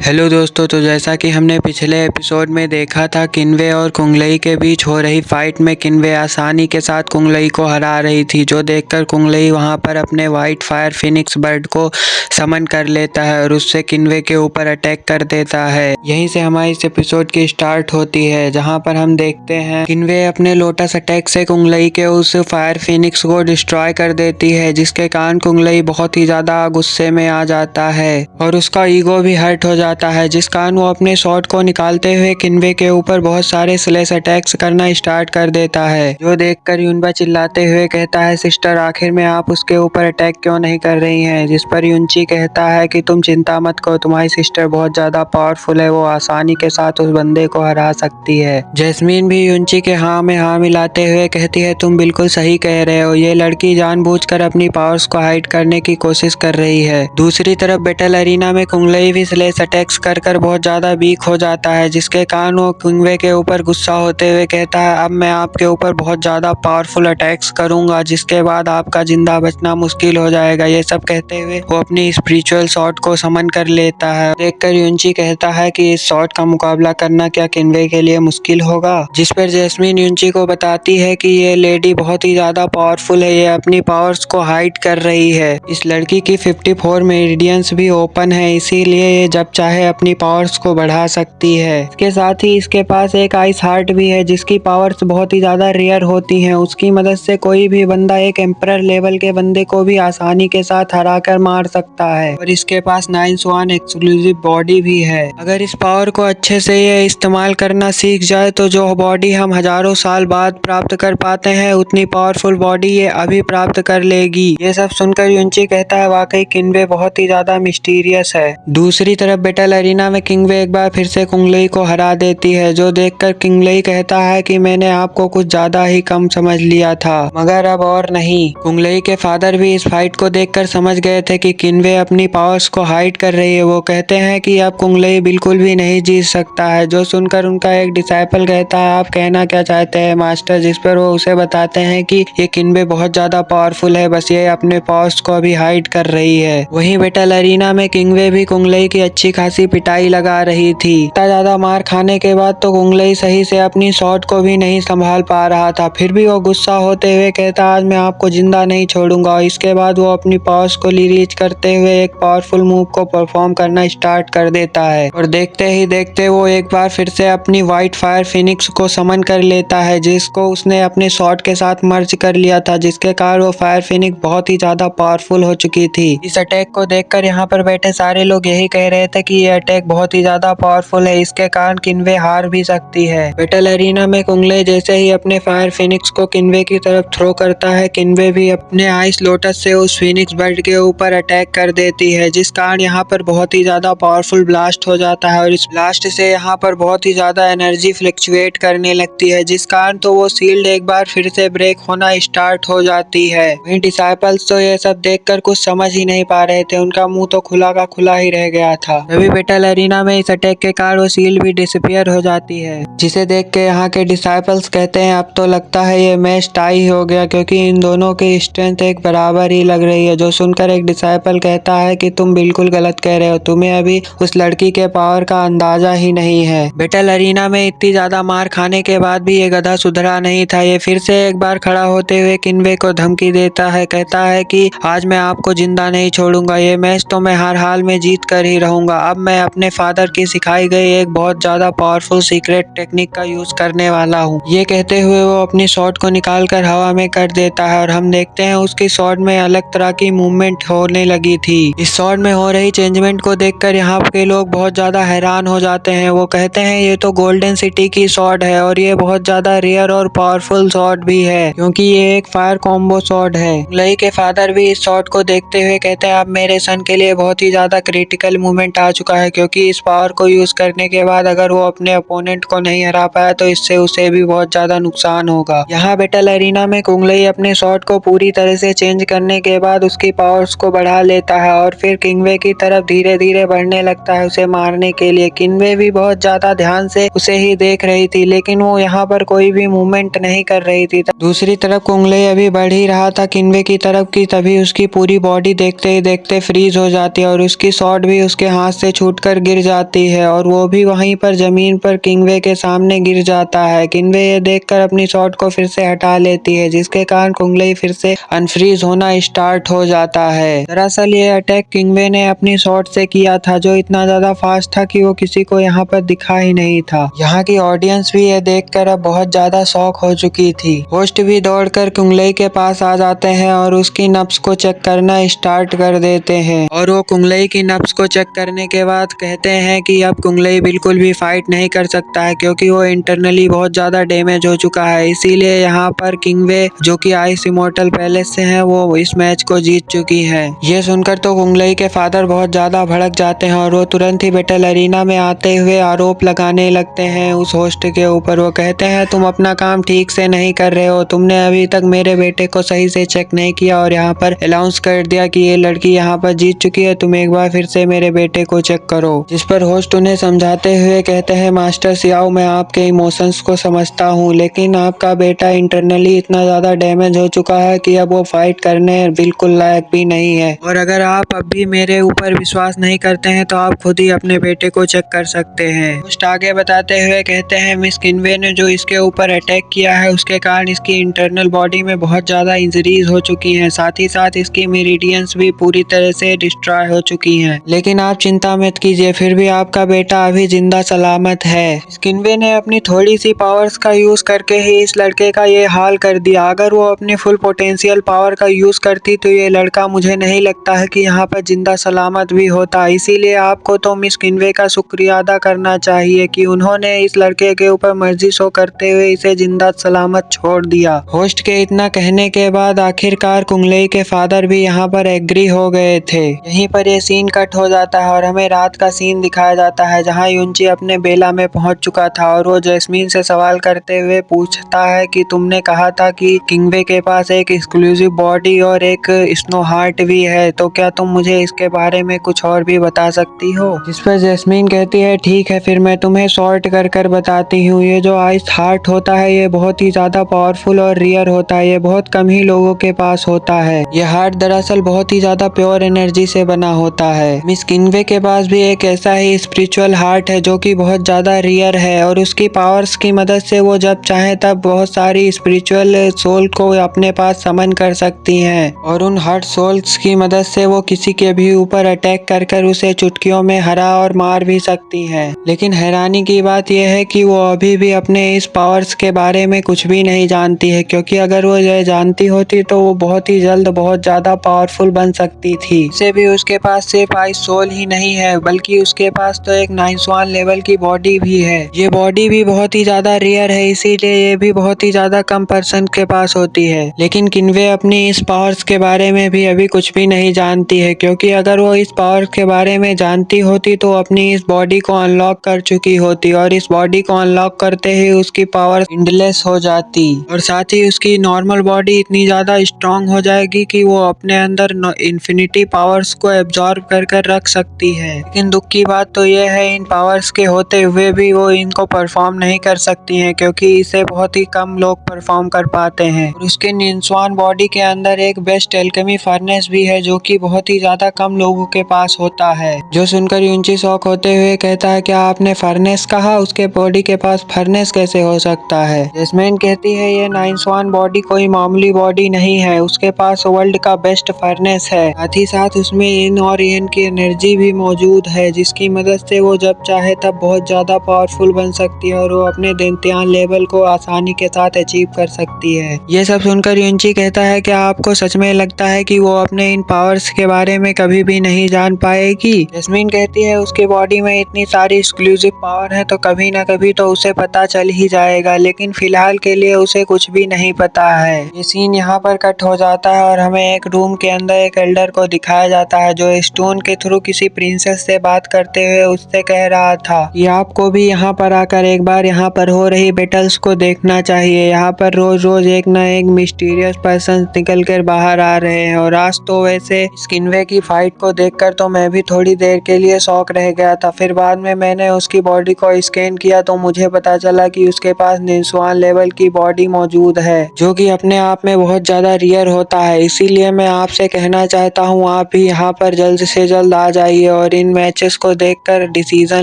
Hello दोस्तों, तो जैसा कि हमने पिछले एपिसोड में देखा था, किन्वे और कुंगलई के बीच हो रही फाइट में किन्वे आसानी के साथ कुंगलई को हरा रही थी, जो देखकर कुंगलई वहां पर अपने वाइट फायर फिनिक्स बर्ड को समन कर लेता है और उससे किन्वे के ऊपर अटैक कर देता है। यहीं से हमारी इस एपिसोड की स्टार्ट होती है, जहाँ पर हम देखते हैं किन्वे अपने लोटस अटैक से कुंगलई के उस फायर फिनिक्स को डिस्ट्रॉय कर देती है, जिसके कारण कुंगलई बहुत ही ज्यादा गुस्से में आ जाता है और उसका ईगो भी हर्ट हो जाता है, जिस कारण वो अपने शॉट को निकालते हुए किन्वे के ऊपर बहुत सारे स्लैश अटैक्स करना स्टार्ट कर देता है। जो देखकर युनबा चिल्लाते हुए कहता है, सिस्टर आखिर में आप उसके ऊपर अटैक क्यों नहीं कर रही हैं? जिस पर युनची कहता है कि तुम चिंता मत करो, तुम्हारी सिस्टर बहुत ज्यादा पावरफुल है, वो आसानी के साथ उस बंदे को हरा सकती है। जैस्मीन भी युनची के हाँ में हाँ मिलाते हुए कहती है, तुम बिल्कुल सही कह रहे हो, ये लड़की जानबूझकर अपनी पावर्स को हाइड करने की कोशिश कर रही है। दूसरी तरफ बैटल अरीना में कुंगलई भी स्लैश अटैक्स कर बहुत ज्यादा वीक हो जाता है, जिसके कारण वो किन्वे के ऊपर गुस्सा होते हुए कहता है, अब मैं आपके ऊपर बहुत ज्यादा पावरफुल अटैक्स करूंगा, जिसके बाद आपका जिंदा बचना मुश्किल हो जाएगा। ये सब कहते हुए वो अपनी स्पिरिचुअल शॉट को समन कर लेता है। देखकर युनची कहता है कि इस शॉट का मुकाबला करना क्या किन्वे के लिए मुश्किल होगा? जिस पर जैस्मीन युनची को बताती है कि ये लेडी बहुत ही ज्यादा पावरफुल है, ये अपनी पावर्स को हाइड कर रही है। इस लड़की की 54 मेरिडियंस भी ओपन है, इसीलिए ये जब चाहे अपनी पावर्स को बढ़ा सकती है। इसके साथ ही इसके पास एक आइस हार्ट भी है, जिसकी पावर्स बहुत ही ज्यादा रेयर होती हैं। उसकी मदद से कोई भी बंदा एक एम्परर लेवल के बंदे को भी आसानी के साथ हरा कर मार सकता है। और इसके पास 9 स्वान एक्सक्लूसिव बॉडी भी है। अगर इस पावर को अच्छे से ये इस्तेमाल करना सीख जाए तो जो बॉडी हम हजारों साल बाद प्राप्त कर पाते हैं, उतनी पावरफुल बॉडी ये अभी प्राप्त कर लेगी। ये सब सुनकर युनची कहता है, वाकई किन्वे बहुत ही ज्यादा मिस्टीरियस है। दूसरी तरफ बैटल अरीना में किंगवे एक बार फिर से कुंगलई को हरा देती है, जो देखकर किंगलई कहता है कि मैंने आपको कुछ ज्यादा ही कम समझ लिया था, मगर अब और नहीं। कुंगलई के फादर भी इस फाइट को देखकर समझ गए थे कि किन्वे अपनी पावर्स को हाइड कर रही है। वो कहते हैं कि अब कुंगलई बिल्कुल भी नहीं जीत सकता है, जो सुनकर उनका एक डिसाइपल कहता है, आप कहना क्या चाहते हैं मास्टर? जिस पर वो उसे बताते हैं कि ये किन्वे बहुत ज्यादा पावरफुल है, बस ये अपने पावर्स को अभी हाइड कर रही है। वहीं बैटल अरीना में किंगवे भी कुंगलई की अच्छी खासी पिटाई लगा रही थी। इतना ज्यादा मार खाने के बाद तो कुंगलई सही से अपनी शॉट को भी नहीं संभाल पा रहा था, फिर भी वो गुस्सा होते हुए कहता, आज मैं आपको जिंदा नहीं छोड़ूंगा। और इसके बाद वो अपनी पावर्स को रिलीज करते हुए एक पावरफुल मूव को परफॉर्म करना स्टार्ट कर देता है और देखते ही देखते वो एक बार फिर से अपनी व्हाइट फायर फिनिक्स को समन कर लेता है, जिसको उसने अपने शॉट के साथ मर्ज कर लिया था, जिसके कारण वो फायर फिनिक्स बहुत ही ज्यादा पावरफुल हो चुकी थी। इस अटैक को देखकर यहाँ पर बैठे सारे लोग यही कह रहे थे कि ये अटैक बहुत ही ज्यादा पावरफुल है, इसके कारण किन्वे हार भी सकती है। बैटल अरीना में कुंगले जैसे ही अपने फायर फिनिक्स को किन्वे की तरफ थ्रो करता है, किन्वे भी अपने आइस लोटस से उस फिनिक्स बर्ड के ऊपर अटैक कर देती है, जिस कारण यहाँ पर बहुत ही ज्यादा पावरफुल ब्लास्ट हो जाता है और इस ब्लास्ट से यहाँ पर बहुत ही ज्यादा एनर्जी फ्लक्चुएट करने लगती है, जिस कारण तो वो शील्ड एक बार फिर से ब्रेक होना स्टार्ट हो जाती है। वहीं डिसाइपल्स तो ये सब देखकर कुछ समझ ही नहीं पा रहे थे, उनका मुंह तो खुला का खुला ही रह गया था। तभी बैटल अरीना में इस अटैक के कारण वो शील्ड भी डिसअपीयर हो जाती है, जिसे देख के यहाँ के डिसाइपल्स कहते हैं, अब तो लगता है ये मैच टाई हो गया, क्योंकि इन दोनों की स्ट्रेंथ एक बराबर ही लग रही है। जो सुनकर एक डिसाइपल कहता है कि तुम बिल्कुल गलत कह रहे हो, तुम्हें अभी उस लड़की के पावर का अंदाजा ही नहीं है। बैटल अरीना में इतनी ज्यादा मार खाने के बाद भी ये गधा सुधरा नहीं था। ये फिर से एक बार खड़ा होते हुए किन्वे को धमकी देता है, कहता है कि आज मैं आपको जिंदा नहीं छोड़ूंगा, ये मैच तो मैं हर हाल में जीत कर ही रहूंगा। अब मैं अपने फादर की सिखाई गई एक बहुत ज्यादा पावरफुल सीक्रेट टेक्निक का यूज करने वाला हूँ। ये कहते हुए वो अपनी शॉट को निकाल कर हवा में कर देता है और हम देखते हैं उसकी शॉट में अलग तरह की मूवमेंट होने लगी थी। इस शॉट में हो रही चेंजमेंट को देखकर यहाँ के लोग बहुत ज्यादा हैरान हो जाते हैं। वो कहते हैं, ये तो गोल्डन सिटी की शॉट है और ये बहुत ज्यादा रेयर और पावरफुल शॉट भी है, क्योंकि ये एक फायर कॉम्बो शॉट है। लई के फादर भी इस शॉट को देखते हुए कहते हैं, अब मेरे सन के लिए बहुत ही ज्यादा क्रिटिकल मोमेंट आ चुका है, क्योंकि इस पावर को यूज करने के बाद अगर वो अपने अपोनेंट को नहीं हरा पाया तो इससे उसे भी बहुत ज्यादा नुकसान होगा। यहाँ बैटल अरीना में कुंगलई अपने शॉट को पूरी तरह से चेंज करने के बाद उसकी पावर्स को बढ़ा लेता है और फिर किंगवे की तरफ धीरे धीरे बढ़ने लगता है उसे मारने के लिए। किंगवे भी बहुत ज्यादा ध्यान से उसे ही देख रही थी, लेकिन वो यहाँ पर कोई भी मूवमेंट नहीं कर रही थी। दूसरी तरफ कुंगलई अभी बढ़ ही रहा था किंगवे की तरफ की, तभी उसकी पूरी बॉडी देखते ही देखते फ्रीज हो जाती है और उसकी शॉट भी उसके हाथ से से छूटकर गिर जाती है और वो भी वहीं पर जमीन पर किंगवे के सामने गिर जाता है। किंगवे ये देखकर अपनी शॉट को फिर से हटा लेती है, जिसके कारण कुंगलई फिर से अनफ्रीज होना स्टार्ट हो जाता है। दरअसल ये अटैक किंगवे ने अपनी शॉट से किया था, जो इतना ज्यादा फास्ट था कि वो किसी को यहाँ पर दिखा ही नहीं था। यहाँ की ऑडियंस भी ये देखकर अब बहुत ज्यादा शॉक हो चुकी थी। होस्ट भी दौड़कर कुंगलई के पास आ जाते हैं और उसकी नब्ज को चेक करना स्टार्ट कर देते हैं और वो कुंगलई की नब्ज को चेक करने के बाद कहते हैं कि अब कुंगलई बिल्कुल भी फाइट नहीं कर सकता है, क्योंकि वो इंटरनली बहुत ज्यादा डैमेज हो चुका है। इसीलिए यहाँ पर किंगवे, जो कि आइस इमोर्टल पैलेस से है, वो इस मैच को जीत चुकी है। ये सुनकर तो कुंगलई के फादर बहुत ज्यादा भड़क जाते हैं और वो तुरंत ही बैटल अरीना में आते हुए आरोप लगाने लगते हैं उस होस्ट के ऊपर। वो कहते हैं, तुम अपना काम ठीक से नहीं कर रहे हो, तुमने अभी तक मेरे बेटे को सही से चेक नहीं किया और यहाँ पर अनाउंस कर दिया कि ये लड़की यहाँ पर जीत चुकी है, तुम एक बार फिर से मेरे बेटे को चेक करो। जिस पर होस्ट उन्हें समझाते हुए कहते हैं, मास्टर सियाओ, मैं आपके इमोशंस को समझता हूँ, लेकिन आपका बेटा इंटरनली इतना ज्यादा डैमेज हो चुका है कि अब वो फाइट करने बिल्कुल लायक भी नहीं है। और अगर आप अब भी मेरे ऊपर विश्वास नहीं करते हैं तो आप खुद ही अपने बेटे को चेक कर सकते हैं। होस्ट आगे बताते हुए कहते हैं, मिस किंगवे ने जो इसके ऊपर अटैक किया है उसके कारण इसकी इंटरनल बॉडी में बहुत ज्यादा इंजरीज हो चुकी हैं, साथ ही साथ इसकी मेरिडियंस भी पूरी तरह से डिस्ट्रॉय हो चुकी हैं। लेकिन आप चिंता मत कीजिए, फिर भी आपका बेटा अभी जिंदा सलामत है। किंगवे ने अपनी थोड़ी सी पावर्स का यूज करके ही इस लड़के का ये हाल कर दिया। अगर वो अपनी फुल पोटेंशियल पावर का यूज करती तो ये लड़का मुझे नहीं लगता है कि यहाँ पर जिंदा सलामत भी होता। इसीलिए आपको तो मिस किंगवे का शुक्रिया अदा करना चाहिए कि उन्होंने इस लड़के के ऊपर मर्जी शो करते हुए इसे जिंदा सलामत छोड़ दिया। होस्ट के इतना कहने के बाद आखिरकार कुंगलई के फादर भी यहाँ पर एग्री हो गए थे। यहीं पर ये सीन कट हो जाता है और हमें रात का सीन दिखाया जाता है, जहाँ युंची अपने बेला में पहुंच चुका था और वो जैस्मीन से सवाल करते हुए पूछता है कि तुमने कहा था कि किंगवे के पास एक एक्सक्लूसिव बॉडी और एक स्नो हार्ट भी है, तो क्या तुम मुझे इसके बारे में कुछ और भी बता सकती हो? जिस पर जैस्मीन कहती है, ठीक है, फिर मैं तुम्हें सॉर्ट कर कर बताती हूँ। ये जो आइस हार्ट होता है ये बहुत ही ज्यादा पावरफुल और रियर होता है, ये बहुत कम ही लोगों के पास होता है। ये हार्ट दरअसल बहुत ही ज्यादा प्योर एनर्जी से बना होता है। मिस किंगवे के पास भी एक ऐसा ही स्पिरिचुअल हार्ट है जो कि बहुत ज्यादा रियर है और उसकी पावर्स की मदद से वो जब चाहे तब बहुत सारी स्पिरिचुअल सोल को अपने पास समन कर सकती हैं और उन हर्ट सोल्स की मदद से वो किसी के भी ऊपर अटैक कर कर उसे चुटकियों में हरा और मार भी सकती है। लेकिन हैरानी की बात यह है कि वो अभी भी अपने इस पावर्स के बारे में कुछ भी नहीं जानती है, क्योंकि अगर वो ये जानती होती तो वो बहुत ही जल्द बहुत ज्यादा पावरफुल बन सकती थी। इसे भी उसके पास सिर्फ आइस सोल ही नहीं है, बल्कि उसके पास तो एक 9th लेवल की बॉडी भी है। ये बॉडी भी बहुत ही ज्यादा रेयर है, इसीलिए ये भी बहुत ही ज्यादा कम पर्सन के पास होती है। लेकिन किंगवे अपनी इस पावर्स के बारे में भी अभी कुछ भी नहीं जानती है, क्योंकि अगर वो इस पावर के बारे में जानती होती तो अपनी इस बॉडी को अनलॉक कर चुकी होती और इस बॉडी को अनलॉक करते ही उसकी पावर एंडलेस हो जाती और साथ ही उसकी नॉर्मल बॉडी इतनी ज्यादा स्ट्रांग हो जाएगी कि वो अपने अंदर इन्फिनिटी पावर्स को एब्जॉर्ब कर कर रख सकती है। लेकिन दुख की बात तो यह है, इन पावर्स के होते हुए भी वो इनको परफॉर्म नहीं कर सकती हैं, क्योंकि इसे बहुत ही कम लोग परफॉर्म कर पाते हैं। और उसके निंसवान बॉडी के अंदर एक बेस्ट एल्केमी फर्नेस भी है, जो कि बहुत ही ज्यादा कम लोगों के पास होता है। जो सुनकर युंची शॉक होते हुए कहता है, क्या आपने फर्नेस कहा? उसके बॉडी के पास फर्नेस कैसे हो सकता है? जैस्मीन कहती है, ये 9th बॉडी कोई मामूली बॉडी नहीं है, उसके पास वर्ल्ड का बेस्ट फर्नेस है। साथ ही साथ उसमें इन और यन की एनर्जी भी मौजूद है, जिसकी मदद से वो जब चाहे तब बहुत ज्यादा पावरफुल बन सकती है और वो अपने दैत्यान लेवल को आसानी के साथ अचीव कर सकती है। ये सब सुनकर युंची कहता है, क्या आपको सच में लगता है कि वो अपने इन पावर्स के बारे में कभी भी नहीं जान पाएगी? जैस्मीन कहती है, उसकी बॉडी में इतनी सारी एक्सक्लूसिव पावर है तो कभी ना कभी तो उसे पता चल ही जाएगा, लेकिन फिलहाल के लिए उसे कुछ भी नहीं पता है। ये सीन यहाँ पर कट हो जाता है और हमें एक रूम के अंदर एक एल्डर को दिखाया जाता है, जो स्टोन के थ्रू किसी प्रिंसेस से बात करते हुए उससे कह रहा था कि आपको भी यहाँ पर आकर एक बार यहाँ पर हो रही बैटल्स को देखना चाहिए। यहाँ पर रोज रोज एक ना एक मिस्टीरियस पर्सन निकल कर बाहर आ रहे हैं और आज तो वैसे किंगवे की फाइट को देखकर तो मैं भी थोड़ी देर के लिए शॉक रह गया था। फिर बाद में मैंने उसकी बॉडी को स्कैन किया तो मुझे पता चला कि उसके पास 9th लेवल की बॉडी मौजूद है, जो कि अपने आप में बहुत ज्यादा रियर होता है। इसीलिए मैं आपसे कहना चाहता हूँ, आप भी यहाँ पर जल्द से जल्द आ जाइए और इन मैचेस को देखकर डिसीजन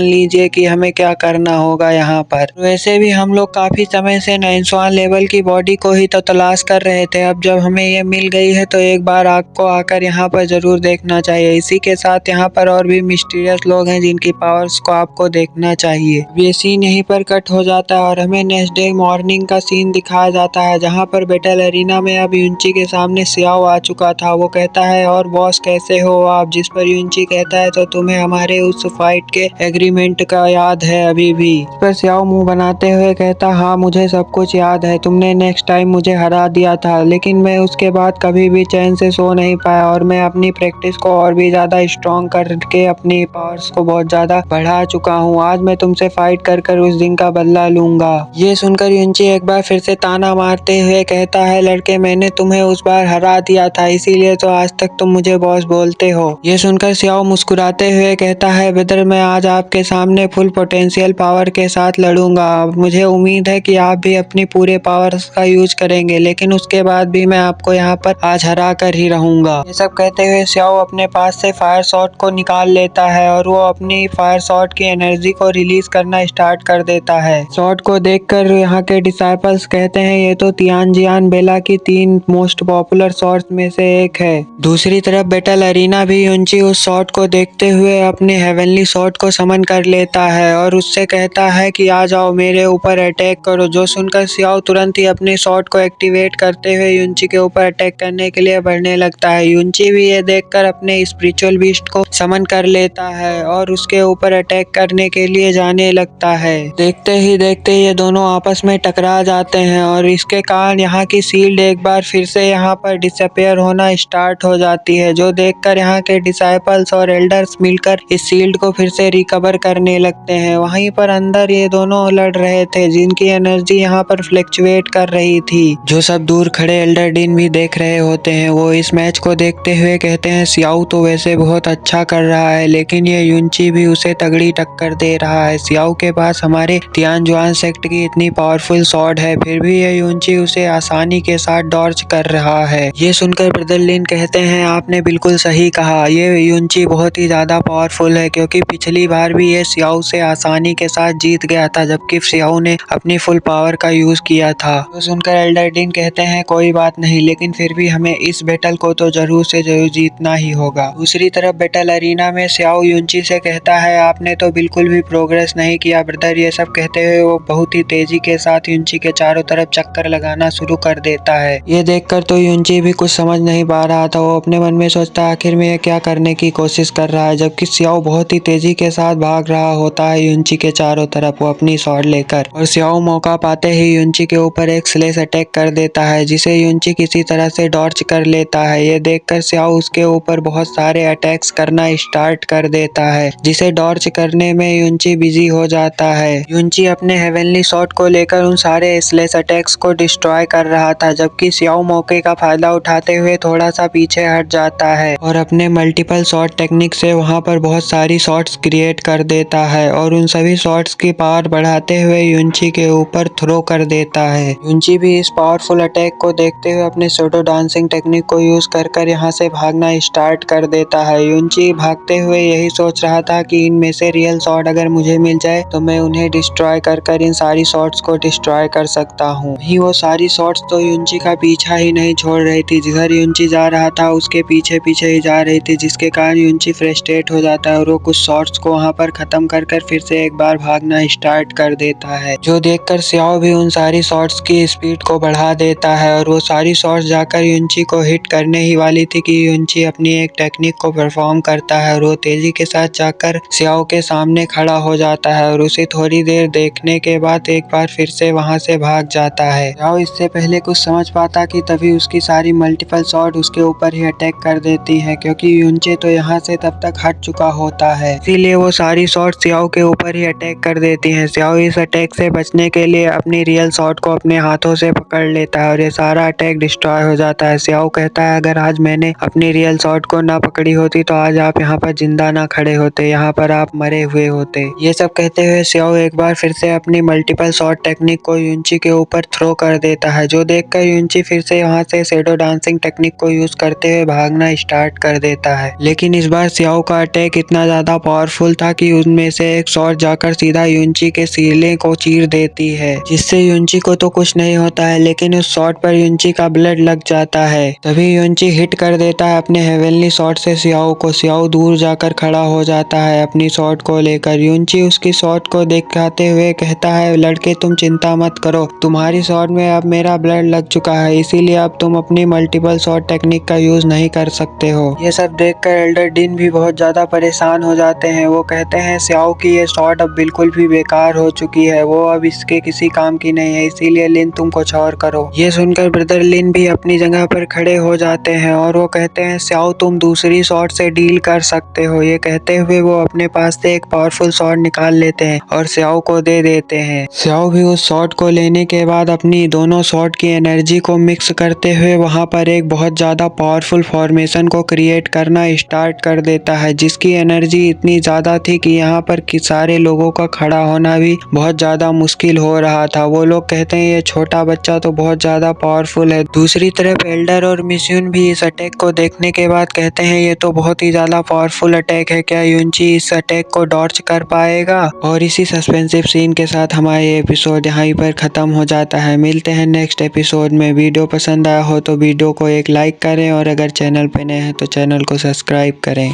लीजिए कि हमें क्या करना होगा यहाँ पर। वैसे भी हम लोग काफी समय से 9वां लेवल की बॉडी को ही तो तलाश कर रहे थे, अब जब हमें ये मिल गई है तो एक बार आपको आकर यहाँ पर जरूर देखना चाहिए। इसी के साथ यहाँ पर और भी मिस्टीरियस लोग हैं जिनकी पावर्स को आपको देखना चाहिए। ये सीन यहीं पर कट हो जाता है और हमें नेक्स्ट डे मॉर्निंग का सीन दिखाया जाता है, जहाँ पर बैटल एरिना में अब युनची के सामने सियाओ आ चुका था। वो कहता है और बॉस कैसे हो आप, जिस पर युनची कहता है तो तुम्हें हमारे उस फाइट के एग्रीमेंट का याद है अभी भी। इस पर सियाओ मुंह बनाते हुए कहता हाँ मुझे सब कुछ याद है, तुमने नेक्स्ट टाइम मुझे हरा दिया था, लेकिन मैं उसके बाद कभी भी चैन से सो नहीं पाया और मैं अपनी प्रैक्टिस को और भी ज्यादा स्ट्रॉन्ग करके अपनी पावर्स को बहुत ज्यादा बढ़ा चुका हूँ। आज मैं तुमसे फाइट कर उस दिन का बदला लूंगा। ये सुनकर युनची एक बार फिर से ताना मारते हुए कहता है लड़के मैंने तुम्हें उस बार हरा दिया था, इसीलिए तो आज तक तुम मुझे बॉस बोलते हो। ये सुनकर सियाओ मुस्कुराते हुए कहता है ब्रदर मैं आज आपके सामने फुल पोटेंशियल पावर के साथ लड़ूंगा। मुझे उम्मीद है कि आप भी अपनी पूरे पावर्स का यूज करेंगे, लेकिन उसके बाद भी मैं आपको यहाँ पर आज हरा कर ही रहूंगा। ये सब कहते हुए सियाओ अपने पास से फायर शॉट को निकाल लेता है और वो अपनी फायर शॉट की एनर्जी को रिलीज करना स्टार्ट कर देता है। शॉट को देखकर यहाँ के डिसाइपल्स कहते हैं ये तो तियानजियान बेला की 3 मोस्ट पॉपुलर शॉट्स में से एक है। दूसरी तरफ बैटल एरिना भी युनची उस शॉट को देखते हुए अपने हेवनली शॉट को समन कर लेता है और उससे कहता है कि आ जाओ मेरे ऊपर अटैक करो। जो सुनकर सियाओ तुरंत ही अपने शॉट को एक्टिवेट करते हुए युनची के ऊपर अटैक करने के लिए बढ़ने लगता है। युनची भी ये देखकर अपने स्पिरिचुअल बीस्ट को समन कर लेता है और उसके ऊपर अटैक करने के लिए जाने लगता है। देखते ही देखते ये दोनों आपस में टकरा जाते हैं और इसके कारण यहाँ की शील्ड एक बार फिर से यहाँ पर डिसअपियर होना स्टार्ट हो जाती है, जो देखकर यहाँ के डिसाइपल्स और एल्डर्स मिलकर इस शील्ड को फिर से रिकवर करने लगते हैं। वहीं पर अंदर ये दोनों लड़ रहे थे जिनकी एनर्जी यहाँ पर फ्लक्चुएट कर रही थी। जो सब दूर खड़े एल्डर डीन भी देख रहे होते हैं, वो इस मैच को देखते हुए कहते हैं सियाओ तो वैसे बहुत अच्छा कर रहा है, लेकिन ये युनची भी उसे तगड़ी टक्कर दे रहा है। सियाओ के पास हमारे तियानजुआन सेक्ट की इतनी पावरफुल स्वॉर्ड है, फिर भी ये युनची उसे आसानी के साथ डॉर्च कर रहा है। ये सुनकर ब्रदर लिन कहते हैं आपने बिल्कुल सही कहा, ये युनची बहुत ही ज्यादा पावरफुल है, क्योंकि पिछली बार भी ये सियाओ से आसानी के साथ जीत गया था जबकि सियाओ ने अपनी फुल पावर का यूज किया था। तो सुनकर एल्डर डीन कहते हैं कोई बात नहीं, लेकिन फिर भी हमें इस बैटल को तो जरूर से जरूर जीतना ही होगा। दूसरी तरफ बैटल एरिना में सियाओ युनची से कहता है आपने तो बिल्कुल भी प्रोग्रेस नहीं किया ब्रदर। ये सब कहते हुए वो बहुत ही तेजी के साथ युनची के चारों तरफ चक्कर लगाना शुरू कर देता है। ये देखकर तो युनची भी कुछ समझ नहीं पा रहा था। वो अपने मन में सोचता है आखिर में ये क्या करने की कोशिश कर रहा है, जबकि सियाओ बहुत ही तेजी के साथ भाग रहा होता है युनची के चारों तरफ वो अपनी स्वॉर्ड लेकर, और सियाओ मौका पाते ही युनची के ऊपर एक स्लेश अटैक कर देता है जिसे युनची किसी तरह से डॉर्च कर लेता है। ये देखकर सियाओ उसके ऊपर बहुत सारे अटैक्स करना स्टार्ट कर देता है, जिसे डॉर्च करने में युनची बिजी हो जाता है। युनची अपने हेवनली शॉट को लेकर उन सारे स्लेश अटैक्स को डिस्ट्रॉय कर रहा था, जबकि सियाओ मौके का फायदा उठाते हुए थोड़ा सा पीछे हट जाता है और अपने मल्टीपल शॉट टेक्निक से वहां पर बहुत सारी शॉट्स क्रिएट कर देता है और उन सभी शॉट्स की पावर बढ़ाते हुए युनची के ऊपर थ्रो कर देता है। युनची भी इस पावरफुल अटैक को देखते हुए अपने शैडो डांसिंग टेक्निक को यूज कर यहाँ से भागना स्टार्ट कर देता है। युनची भागते हुए यही सोच रहा था कि इनमें से रियल शॉट अगर मुझे मिल जाए तो मैं उन्हें डिस्ट्रॉय कर इन सारी शॉट्स को डिस्ट्रॉय कर सकता हूँ। ही वो सारी शॉट्स तो युनची का पीछा ही नहीं छोड़ रही थी, जिधर युनची जा रहा था उसके पीछे पीछे ही जा रही थी, जिसके कारण युनची फ्रस्ट्रेट हो जाता है और वो कुछ शॉट्स को वहां पर खत्म कर फिर से एक बार भागना स्टार्ट कर देता है, जो देखकर सियाओ भी उन सारी शॉट्स की स्पीड को बढ़ा देता है और वो सारी शॉट्स जाकर युनची को हिट करने ही वाली थी कि युनची अपनी एक टेक्निक को परफॉर्म करता है और वो तेजी के साथ जाकर सियाओ के सामने खड़ा हो जाता है और उसे थोड़ी देर देखने के बाद एक बार फिर से वहां से भाग जाता है। सियाओ इससे पहले कुछ समझ पाता कि तभी उसकी सारी मल्टीपल शॉट उसके ऊपर ही अटैक कर देती है, क्योंकि युनची तो यहाँ से तब तक हट चुका होता है, इसीलिए वो सारी शॉट सियाओ के ऊपर ही अटैक कर देती हैं। सियाओ इस अटैक से बचने के लिए अपनी रियल शॉट को अपने हाथों से पकड़ लेता है और ये सारा अटैक डिस्ट्रॉय हो जाता है। सियाओ कहता है अगर आज मैंने अपनी रियल शॉट को ना पकड़ी होती तो आज आप यहाँ पर जिंदा ना खड़े होते, यहाँ पर आप मरे हुए होते। ये सब कहते हुए सियाओ एक बार फिर से अपनी मल्टीपल शॉट टेक्निक को युनची के ऊपर थ्रो कर देता है, जो देखकर युनची फिर से यहाँ से शैडो डांसिंग टेक्निक को यूज करते हुए भागना स्टार्ट कर देता है। लेकिन इस बार सियाओ का अटैक इतना ज्यादा पावरफुल था कि उनमें से एक शॉट जाकर सीधा युनची के सीने को चीर देती है, जिससे युनची को तो कुछ नहीं होता है, लेकिन उस शॉट पर युनची का ब्लड लग जाता है। तभी युनची हिट कर देता है अपने हेवनली शॉट से सियाओ को। सियाओ दूर जाकर खड़ा हो जाता है अपनी शॉट को लेकर। युनची उसकी शॉट को दिखाते हुए कहता है, लड़के तुम चिंता मत करो, तुम्हारी शॉट में अब मेरा ब्लड लग चुका है, इसीलिए अब तुम अपनी मल्टीपल शॉट टेक्निक का यूज नहीं कर सकते हो। ये सब देखकर एल्डर डिन भी बहुत ज्यादा परेशान हो जाते हैं। वो कहते हैं सियाओ की ये शॉट अब बिल्कुल भी बेकार हो चुकी है, वो अब इसके किसी काम की नहीं है, इसीलिए लिन तुम कुछ और करो। ये सुनकर ब्रदर लिन भी अपनी जगह पर खड़े हो जाते हैं और वो कहते हैं सियाओ तुम दूसरी शॉट से डील कर सकते हो। ये कहते हुए वो अपने पास से एक पावरफुल शॉट निकाल लेते हैं और सियाओ को दे देते हैं। सियाओ भी उस शॉट को लेने के बाद अपनी दोनों शॉट की एनर्जी को मिक्स करते हुए वहां पर एक बहुत ज्यादा पावरफुल फॉर्मेशन को क्रिएट करना स्टार्ट कर देता है, जिसकी एनर्जी इतनी ज्यादा थी कि यहाँ पर सारे लोगों का खड़ा होना भी बहुत ज्यादा मुश्किल हो रहा था। वो लोग कहते हैं ये छोटा बच्चा तो बहुत ज्यादा पावरफुल है। दूसरी तरफ एल्डर और मिस युन भी इस अटैक को देखने के बाद कहते हैं ये तो बहुत ही ज्यादा पावरफुल अटैक है, क्या युनची इस अटैक को डॉच कर पाएगा। और इसी सस्पेंसिव सीन के साथ हमारा ये एपिसोड यहाँ पर खत्म हो जाता है। मिलते हैं नेक्स्ट एपिसोड में। वीडियो पसंद आया हो तो वीडियो को एक लाइक करें और अगर चैनल पे नए हैं तो चैनल को सब्सक्राइब करें।